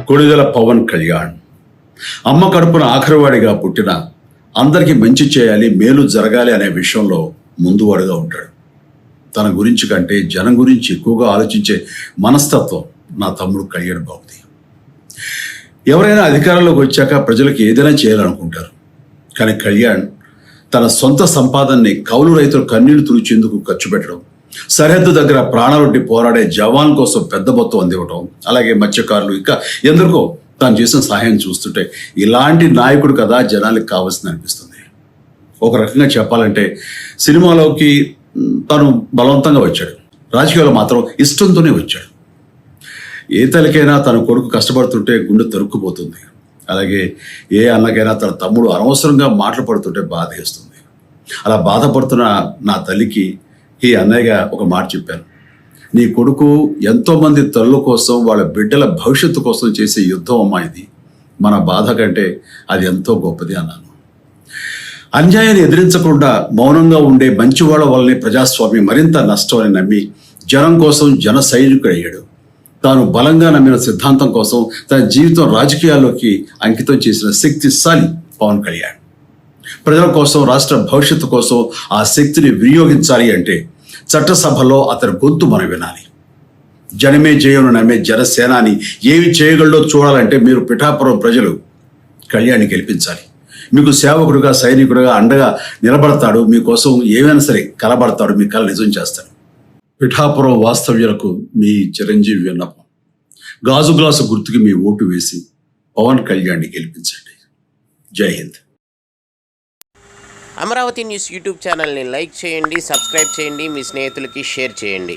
కొణిదెల పవన్ కళ్యాణ్ అమ్మ కడుపున ఆఖరివాడిగా పుట్టిన అందరికీ మంచి చేయాలి, మేలు జరగాలి అనే విషయంలో ముందువాడుగా ఉంటాడు. తన గురించి కంటే జనం గురించి ఎక్కువగా ఆలోచించే మనస్తత్వం నా తమ్ముడు కళ్యాణ్ బాబుది. ఎవరైనా అధికారంలోకి వచ్చాక ప్రజలకు ఏదైనా చేయాలనుకుంటారు. కానీ కళ్యాణ్ తన సొంత సంపాదనని కౌలు రైతుల కన్నీళ్లు తుడిచేందుకు ఖర్చు పెట్టడం, సరిహద్దు దగ్గర ప్రాణాలొడ్డి పోరాడే జవాన్ కోసం పెద్ద మొత్తం అందివ్వటం, అలాగే మత్స్యకారులు ఇంకా ఎందరికో తాను చేసిన సహాయం చూస్తుంటే ఇలాంటి నాయకుడు కదా జనాలకు కావాల్సింది అనిపిస్తుంది. ఒక రకంగా చెప్పాలంటే సినిమాలోకి తను బలవంతంగా వచ్చాడు, రాజకీయాల్లో మాత్రం ఇష్టంతోనే వచ్చాడు. ఏ తల్లికైనా తన కొడుకు కష్టపడుతుంటే గుండె తరుక్కుపోతుంది. అలాగే ఏ అన్నకైనా తన తమ్ముడు అనవసరంగా మాటలు పడుతుంటే బాధ వేస్తుంది. అలా బాధపడుతున్న నా తల్లికి ఈ అన్నయ్యగా ఒక మాట చెప్పాను. నీ కొడుకు ఎంతోమంది తల్లుల కోసం, వాళ్ళ బిడ్డల భవిష్యత్తు కోసం చేసే యుద్ధం అమ్మా ఇది. మన బాధ కంటే అది ఎంతో గొప్పది అన్నాను. అన్యాయాన్ని ఎదిరించకుండా మౌనంగా ఉండే మంచివాళ్ల వల్లనే ప్రజాస్వామ్యం మరింత నష్టం అని నమ్మి జనం కోసం జన సైనికుడయ్యాడు. తాను బలంగా నమ్మిన సిద్ధాంతం కోసం తన జీవితం రాజకీయాల్లోకి అంకితం చేసిన శక్తిశాలి పవన్ కళ్యాణ్. ప్రజల కోసం, రాష్ట్ర భవిష్యత్తు కోసం ఆ శక్తిని వినియోగించాలి అంటే చట్టసభలో అతని గొంతు మనం వినాలి. జనమే జయను నమ్మే జనసేనాని ఏమి చేయగలడో చూడాలంటే మీరు పిఠాపురం ప్రజలు కళ్యాణ్ని గెలిపించాలి. మీకు సేవకుడుగా, సైనికుడుగా అండగా నిలబడతాడు. మీకోసం ఏమైనా సరే కలబడతాడు, మీ కళ నిజం చేస్తాడు. పిఠాపురం వాస్తవ్యులకు మీ చిరంజీవి విన్నపం. గాజు గ్లాసు గుర్తుకి మీ ఓటు వేసి పవన్ కళ్యాణ్ని గెలిపించండి. జై హింద్. అమరావతి న్యూస్ యూట్యూబ్ ఛానల్ని లైక్ చేయండి, సబ్స్క్రైబ్ చేయండి, మీ స్నేహితులకి షేర్ చేయండి.